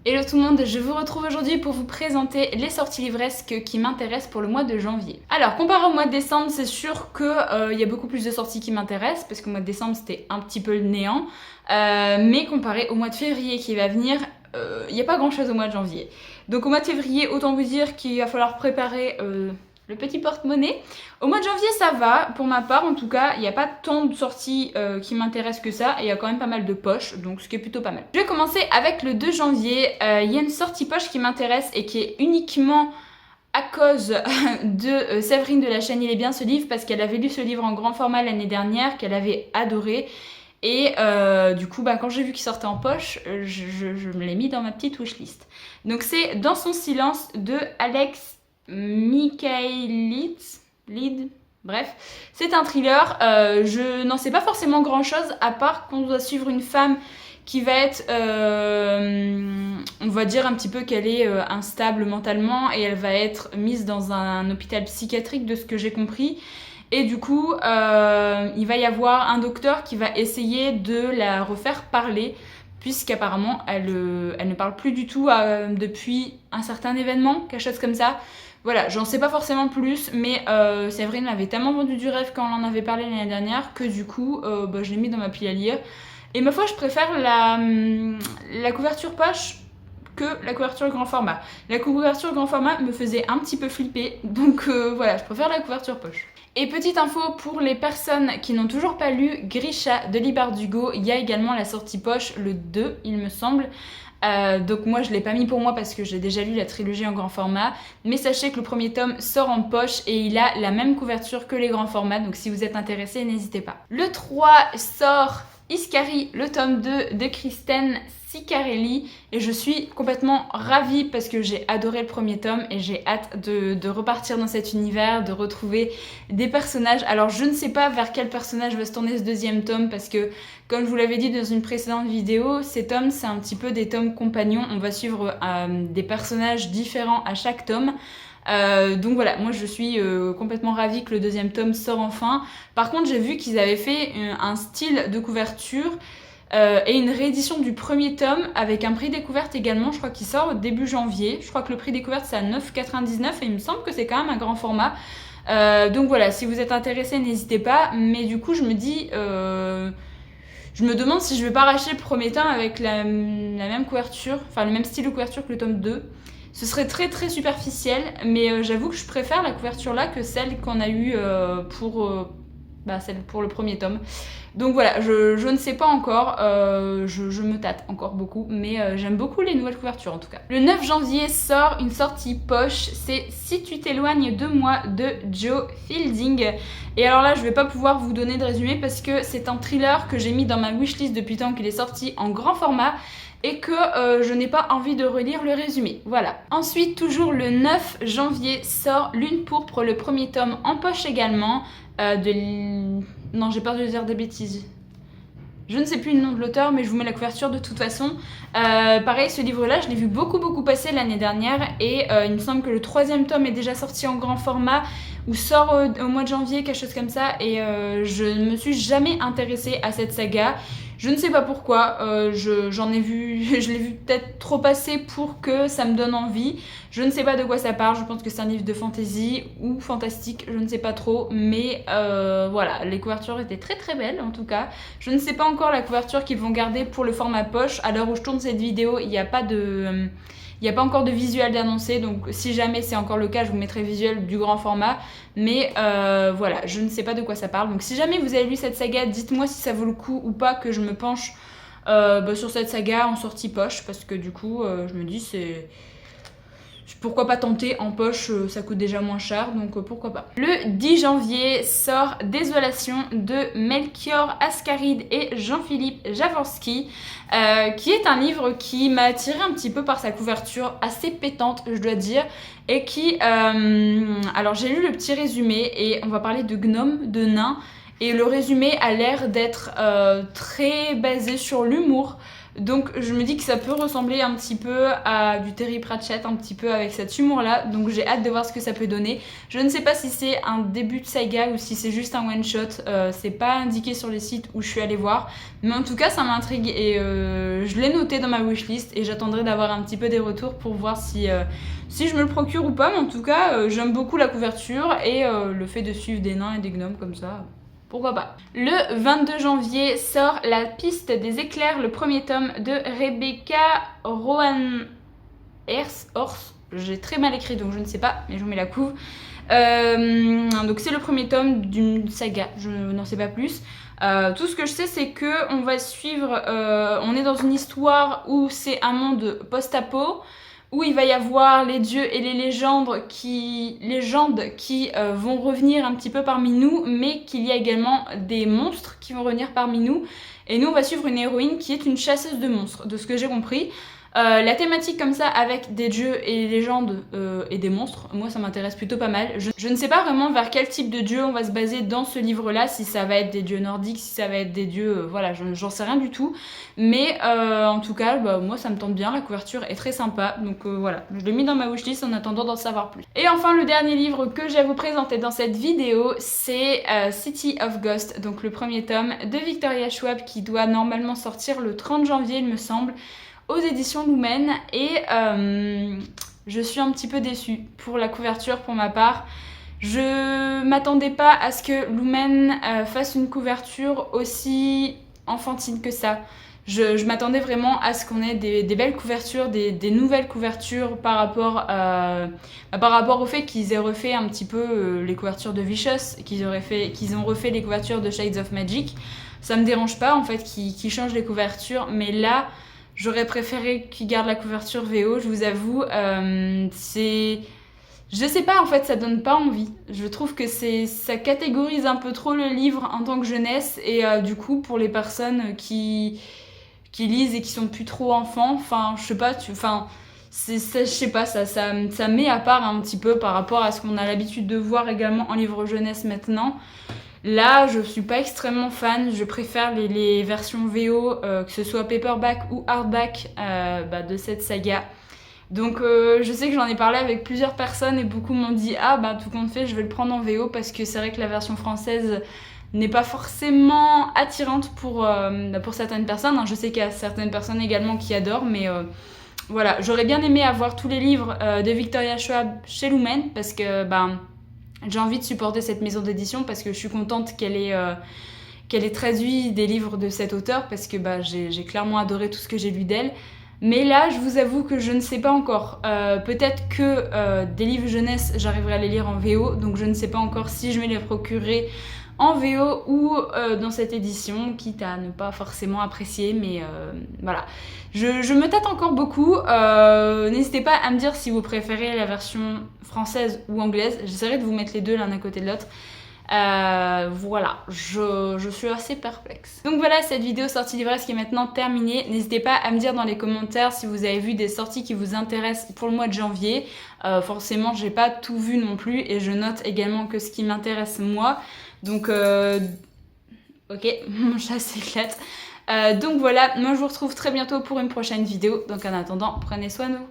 Hello tout le monde, je vous retrouve aujourd'hui pour vous présenter les sorties livresques qui m'intéressent pour le mois de janvier. Alors comparé au mois de décembre, c'est sûr qu'il y a beaucoup plus de sorties qui m'intéressent parce qu'au mois de décembre c'était un petit peu le néant. Mais comparé au mois de février qui va venir, il n'y a pas grand chose au mois de janvier. Donc au mois de février, autant vous dire qu'il va falloir préparer le petit porte-monnaie. Au mois de janvier, ça va. Pour ma part, en tout cas, il n'y a pas tant de sorties qui m'intéressent que ça. Et il y a quand même pas mal de poches, donc ce qui est plutôt pas mal. Je vais commencer avec le 2 janvier. Il y a une sortie poche qui m'intéresse et qui est uniquement à cause de Séverine de la chaîne Il est bien ce livre, parce qu'elle avait lu ce livre en grand format l'année dernière, qu'elle avait adoré. Et du coup, quand j'ai vu qu'il sortait en poche, je me l'ai mis dans ma petite wishlist. Donc c'est Dans son silence de Alex Michaelitz, bref, c'est un thriller. Je n'en sais pas forcément grand chose, à part qu'on doit suivre une femme qui va être, on va dire un petit peu qu'elle est instable mentalement et elle va être mise dans un hôpital psychiatrique de ce que j'ai compris. Et du coup, il va y avoir un docteur qui va essayer de la refaire parler, puisqu'apparemment elle ne parle plus du tout depuis un certain événement, quelque chose comme ça. Voilà, j'en sais pas forcément plus, mais Séverine m'avait tellement vendu du rêve quand on en avait parlé l'année dernière que du coup, je l'ai mis dans ma pile à lire. Et ma foi, je préfère la couverture poche que la couverture grand format. La couverture grand format me faisait un petit peu flipper, donc voilà, je préfère la couverture poche. Et petite info pour les personnes qui n'ont toujours pas lu Grisha de Lee Bardugo, il y a également la sortie poche, le 2 il me semble. Donc moi je l'ai pas mis pour moi parce que j'ai déjà lu la trilogie en grand format, mais sachez que le premier tome sort en poche et il a la même couverture que les grands formats, donc si vous êtes intéressé, n'hésitez pas. Le 3 sort Iskari, le tome 2 de Kristen Ciccarelli, et je suis complètement ravie parce que j'ai adoré le premier tome et j'ai hâte de repartir dans cet univers, de retrouver des personnages. Alors je ne sais pas vers quel personnage va se tourner ce deuxième tome parce que, comme je vous l'avais dit dans une précédente vidéo, ces tomes c'est un petit peu des tomes compagnons, on va suivre des personnages différents à chaque tome. Donc voilà, moi je suis complètement ravie que le deuxième tome sort enfin. Par contre, j'ai vu qu'ils avaient fait un style de couverture et une réédition du premier tome avec un prix découverte également, je crois qu'il sort début janvier. Je crois que le prix découverte c'est à 9,99 et il me semble que c'est quand même un grand format. Donc voilà, si vous êtes intéressé, n'hésitez pas. Mais du coup, je me dis... je me demande si je vais pas racheter le premier tome avec la même couverture, enfin le même style de couverture que le tome 2. Ce serait très très superficiel, mais j'avoue que je préfère la couverture là que celle qu'on a eue celle pour le premier tome. Donc voilà, je ne sais pas encore, je me tâte encore beaucoup, mais j'aime beaucoup les nouvelles couvertures en tout cas. Le 9 janvier sort une sortie poche, c'est Si tu t'éloignes de moi de Joe Fielding. Et alors là, je vais pas pouvoir vous donner de résumé parce que c'est un thriller que j'ai mis dans ma wishlist depuis le temps qu'il est sorti en grand format et que je n'ai pas envie de relire le résumé. Voilà. Ensuite, toujours le 9 janvier sort Lune pourpre, le premier tome en poche également. Non, j'ai peur de dire des bêtises. Je ne sais plus le nom de l'auteur, mais je vous mets la couverture de toute façon. Pareil, ce livre-là, je l'ai vu beaucoup passer l'année dernière et il me semble que le troisième tome est déjà sorti en grand format ou sort au mois de janvier, quelque chose comme ça. Et je ne me suis jamais intéressée à cette saga. Je ne sais pas pourquoi, j'en ai vu, je l'ai vu peut-être trop passer pour que ça me donne envie. Je ne sais pas de quoi ça parle, je pense que c'est un livre de fantasy ou fantastique, je ne sais pas trop. Mais voilà, les couvertures étaient très belles en tout cas. Je ne sais pas encore la couverture qu'ils vont garder pour le format poche. À l'heure où je tourne cette vidéo, il n'y a pas de... Il n'y a pas encore de visuel d'annoncé, donc si jamais c'est encore le cas, je vous mettrai le visuel du grand format. Mais voilà, je ne sais pas de quoi ça parle. Donc si jamais vous avez lu cette saga, dites-moi si ça vaut le coup ou pas que je me penche sur cette saga en sortie poche. Parce que du coup, je me dis, c'est... Pourquoi pas tenter en poche, ça coûte déjà moins cher, donc pourquoi pas. Le 10 janvier sort Désolation de Melchior Ascaride et Jean-Philippe Javorski, qui est un livre qui m'a attiré un petit peu par sa couverture assez pétante, je dois dire, et qui... alors j'ai lu le petit résumé et on va parler de gnomes, de nains, et le résumé a l'air d'être très basé sur l'humour. Donc je me dis que ça peut ressembler un petit peu à du Terry Pratchett, un petit peu avec cet humour-là. Donc j'ai hâte de voir ce que ça peut donner. Je ne sais pas si c'est un début de saga ou si c'est juste un one-shot. C'est pas indiqué sur les sites où je suis allée voir. Mais en tout cas, ça m'intrigue et je l'ai noté dans ma wishlist. Et j'attendrai d'avoir un petit peu des retours pour voir si je me le procure ou pas. Mais en tout cas, j'aime beaucoup la couverture et le fait de suivre des nains et des gnomes comme ça. Pourquoi pas. Le 22 janvier sort La piste des éclairs, le premier tome de Rebecca Roanne Ors. J'ai très mal écrit donc je ne sais pas, mais je vous mets la couve. Donc c'est le premier tome d'une saga, je n'en sais pas plus. Tout ce que je sais c'est que on va suivre, on est dans une histoire où c'est un monde post-apo, où il va y avoir les dieux et les légendes qui vont revenir un petit peu parmi nous, mais qu'il y a également des monstres qui vont revenir parmi nous. Et nous, on va suivre une héroïne qui est une chasseuse de monstres, de ce que j'ai compris. La thématique comme ça, avec des dieux et des légendes et des monstres, moi ça m'intéresse plutôt pas mal. Je ne sais pas vraiment vers quel type de dieu on va se baser dans ce livre-là, si ça va être des dieux nordiques, si ça va être des dieux... voilà, j'en sais rien du tout. Mais en tout cas, bah, moi ça me tente bien, la couverture est très sympa. Donc voilà, je l'ai mis dans ma wishlist en attendant d'en savoir plus. Et enfin, le dernier livre que j'ai à vous présenter dans cette vidéo, c'est City of Ghost, donc le premier tome de Victoria Schwab qui doit normalement sortir le 30 janvier, il me semble, aux éditions Lumen, et je suis un petit peu déçue pour la couverture pour ma part. Je m'attendais pas à ce que Lumen fasse une couverture aussi enfantine que ça. Je m'attendais vraiment à ce qu'on ait des belles couvertures, des nouvelles couvertures par rapport au fait qu'ils aient refait un petit peu les couvertures de Vicious, qu'ils ont refait les couvertures de Shades of Magic. Ça me dérange pas en fait qu'ils changent les couvertures, mais là j'aurais préféré qu'ils gardent la couverture VO, je vous avoue. Je sais pas, en fait, ça donne pas envie. Je trouve que ça catégorise un peu trop le livre en tant que jeunesse, et du coup, pour les personnes qui lisent et qui sont plus trop enfants, enfin, je sais pas, je sais pas, ça met à part un petit peu par rapport à ce qu'on a l'habitude de voir également en livre jeunesse maintenant. Là, je suis pas extrêmement fan, je préfère les versions VO, que ce soit paperback ou hardback de cette saga. Donc je sais que j'en ai parlé avec plusieurs personnes et beaucoup m'ont dit « Ah bah tout compte fait, je vais le prendre en VO parce que c'est vrai que la version française n'est pas forcément attirante pour certaines personnes. Hein. Je sais qu'il y a certaines personnes également qui adorent, mais voilà. J'aurais bien aimé avoir tous les livres de Victoria Schwab chez Lumen parce que j'ai envie de supporter cette maison d'édition parce que je suis contente qu'elle ait traduit des livres de cet auteur parce que j'ai clairement adoré tout ce que j'ai lu d'elle. Mais là, je vous avoue que je ne sais pas encore. Peut-être que des livres jeunesse, j'arriverai à les lire en VO, donc je ne sais pas encore si je vais les procurer en VO ou dans cette édition, quitte à ne pas forcément apprécier, mais voilà. Je me tâte encore beaucoup. N'hésitez pas à me dire si vous préférez la version française ou anglaise. J'essaierai de vous mettre les deux l'un à côté de l'autre. Voilà, je suis assez perplexe. Donc voilà, cette vidéo sortie livresque est maintenant terminée. N'hésitez pas à me dire dans les commentaires si vous avez vu des sorties qui vous intéressent pour le mois de janvier. Forcément, j'ai pas tout vu non plus et je note également que ce qui m'intéresse moi. Donc, ok, mon chat s'éclate. Donc voilà, moi je vous retrouve très bientôt pour une prochaine vidéo. Donc en attendant, prenez soin de vous.